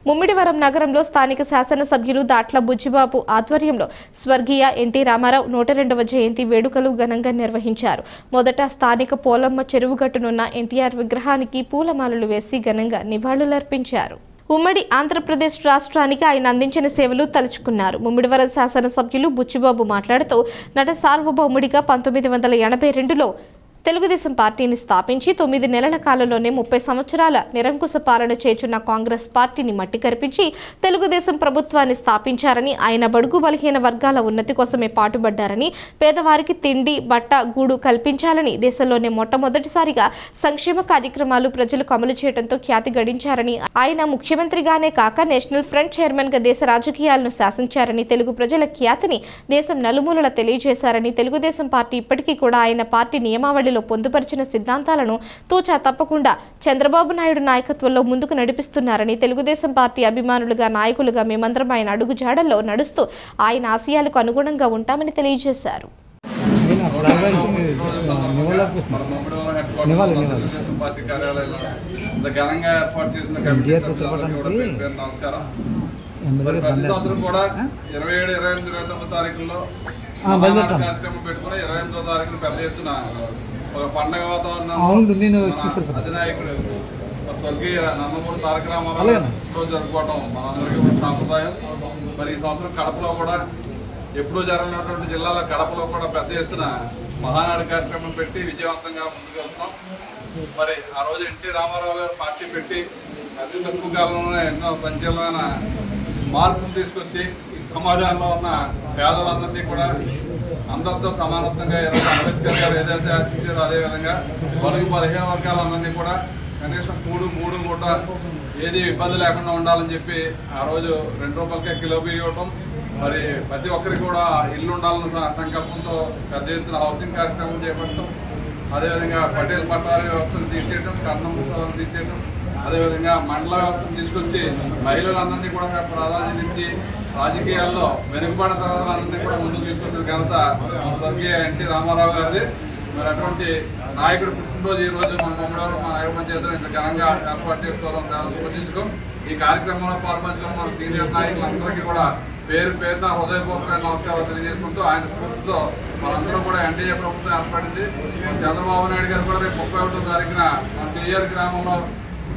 ముమ్మిడివరం నగరంలో స్థానిక శాసనసభ్యులు దాట్ల బుజ్జిబాబు ఆధ్వర్యంలో స్వర్గీయ ఎన్టీ రామారావు 102వ జయంతి వేడుకలు ఘనంగా నిర్వహించారు. మొదట స్థానిక పోలమ్మ చెరువుగట్టునున్న ఎన్టీఆర్ విగ్రహానికి పూలమాలలు వేసి ఘనంగా నివాళులర్పించారు. ఉమ్మడి ఆంధ్రప్రదేశ్ రాష్ట్రానికి ఆయన అందించిన సేవలు తలుచుకున్నారు. ముమ్మిడివరం శాసనసభ్యులు బుచ్చిబాబు మాట్లాడుతూ నట సార్వభౌముడిగా 1982లో తెలుగుదేశం పార్టీని స్థాపించి 9 నెలల కాలంలోనే 30 సంవత్సరాల నిరంకుశ పాలన చేస్తున్న కాంగ్రెస్ పార్టీని మట్టి కరిపించి తెలుగుదేశం ప్రభుత్వాన్ని స్థాపించారని, ఆయన బడుగు బలహీన వర్గాల ఉన్నతి కోసమే పాటుపడ్డారని, పేదవారికి తిండి బట్ట గూడు కల్పించాలని, దేశంలోనే మొట్టమొదటిసారిగా సంక్షేమ కార్యక్రమాలు ప్రజలకు అమలు చేయడంతో ఖ్యాతి గడించారని, ఆయన ముఖ్యమంత్రిగానే కాక నేషనల్ ఫ్రంట్ చైర్మన్గా దేశ రాజకీయాలను శాసించారని, తెలుగు ప్రజల ఖ్యాతిని దేశం నలుమూలల తెలియజేశారని, తెలుగుదేశం పార్టీ ఇప్పటికీ కూడా ఆయన పార్టీ నియమావళి పొందుపరిచిన సిద్ధాంతాలను తూచా తప్పకుండా చంద్రబాబు నాయుడు నాయకత్వంలో ముందుకు నడిపిస్తున్నారని, తెలుగుదేశం పార్టీ అభిమానులుగా నాయకులుగా మేమందరం ఆయన అడుగు జాడల్లో నడుస్తూ ఆయన ఆశయాలకు అనుగుణంగా ఉంటామని తెలియజేశారు. ఒక పండగ వాతావరణం అధినాయకుడు స్వర్గీయ నందమూరి తారక రామారావు జరుపుకోవడం మనందరికీ సాంప్రదాయం. మరి ఈ సంవత్సరం కడపలో కూడా ఎప్పుడూ జరగనటువంటి జిల్లాల కడపలో కూడా పెద్ద ఎత్తున మహానాడు కార్యక్రమం పెట్టి విజయవంతంగా ముందుకు వెళ్తున్నాం. మరి ఆ రోజు ఎన్టీ రామారావు గారు పార్టీ పెట్టి అతి తక్కువ కాలంలోనే ఎన్నో సంచలనమైన మార్పులు తీసుకొచ్చి ఈ సమాజంలో ఉన్న పేదలందరినీ కూడా అందరితో సమానత్వంగా అంబేద్కర్ గారు ఏదైతే ఆశించారో అదేవిధంగా బడుగు బలహీన వర్గాలందరినీ కూడా కనీసం మూడు కూడా ఏది ఇబ్బంది లేకుండా ఉండాలని చెప్పి ఆ రోజు ₹2 కిలో బియ్యం ఇవ్వటం, మరి ప్రతి ఒక్కరికి కూడా ఇల్లు ఉండాలన్న సంకల్పంతో పెద్ద ఎత్తున హౌసింగ్ కార్యక్రమం చేపట్టడం, అదేవిధంగా పటేల్ పట్టారీ వ్యవస్థను తీసేయడం, కర్ణం తీసేయడం, అదేవిధంగా మండల వ్యవస్థను తీసుకొచ్చి మహిళలందరినీ కూడా ప్రాధాన్యత ఇచ్చి రాజకీయాల్లో వెనుకబడిన తరగతులందరినీ కూడా ముందుకు తీసుకొచ్చిన ఘనత స్వర్గీయ ఎన్టీ రామారావు గారిది. మరి అటువంటి నాయకుడు పుట్టినరోజు ఈ రోజు మన ముమ్మిడివరం మన నగర పంచాయతీలో ఇంత ఘనంగా ఏర్పాటు చేసుకోవడం స్పందించుకోం. ఈ కార్యక్రమంలో పాల్పంచుకున్న మన సీనియర్ నాయకులందరికీ కూడా పేరు పేరున హృదయపూర్వక నమస్కారాలు తెలియజేసుకుంటూ ఆయన స్ఫూర్తితో మనందరం కూడా ఎన్డీఏ ప్రభుత్వం ఏర్పడింది. చంద్రబాబు నాయుడు గారు కూడా రేపు 31వ తారీఖున మన చెయ్యారి గ్రామంలో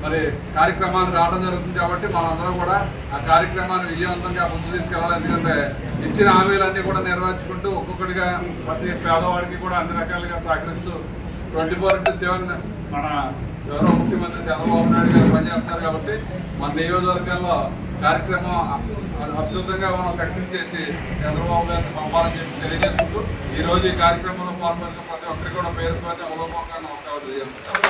మరి కార్యక్రమాన్ని రావడం జరుగుతుంది. కాబట్టి మనందరం కూడా ఆ కార్యక్రమాన్ని విజయవంతంగా ముందు తీసుకెళ్ళాలి. ఎందుకంటే ఇచ్చిన హామీలన్నీ కూడా నెరవేర్చుకుంటూ ఒక్కొక్కటిగా ప్రతి పేదవాడికి కూడా అన్ని రకాలుగా సహకరిస్తూ 24/7 మన గౌరవ ముఖ్యమంత్రి చంద్రబాబు నాయుడు గారు పనిచేస్తున్నారు. కాబట్టి మన నియోజకవర్గాల్లో కార్యక్రమం అద్భుతంగా మనం సక్సెస్ చేసి చంద్రబాబు గారిని పంపాలని చెప్పి తెలియజేసుకుంటూ ఈ రోజు ఈ కార్యక్రమంలో పాల్పంచిన ప్రతి ఒక్కరికి కూడా పేరు నమస్కారాలు తెలియజేస్తున్నాం.